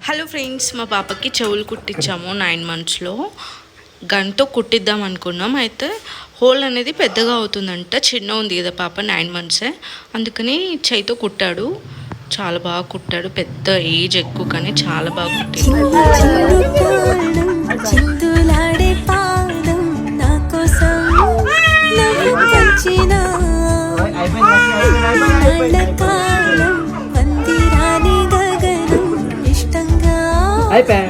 Hello friends, మా పాపకి చెవులు కుట్టించాము 9 monthsలో. గన్తో కుట్టిద్దాం అనుకున్నాం. అయితే హోల్ అనేది పెద్దగా అవుతుందంట. చిన్న ఉంది కదా పాప, 9 monthsే. అందుకని చేయితో కుట్టాడు. చాలా బాగా కుట్టాడు. పెద్ద ఏజ్ ఎక్కువ కానీ చాలా బాగా కుట్టాడు. అయిపోయా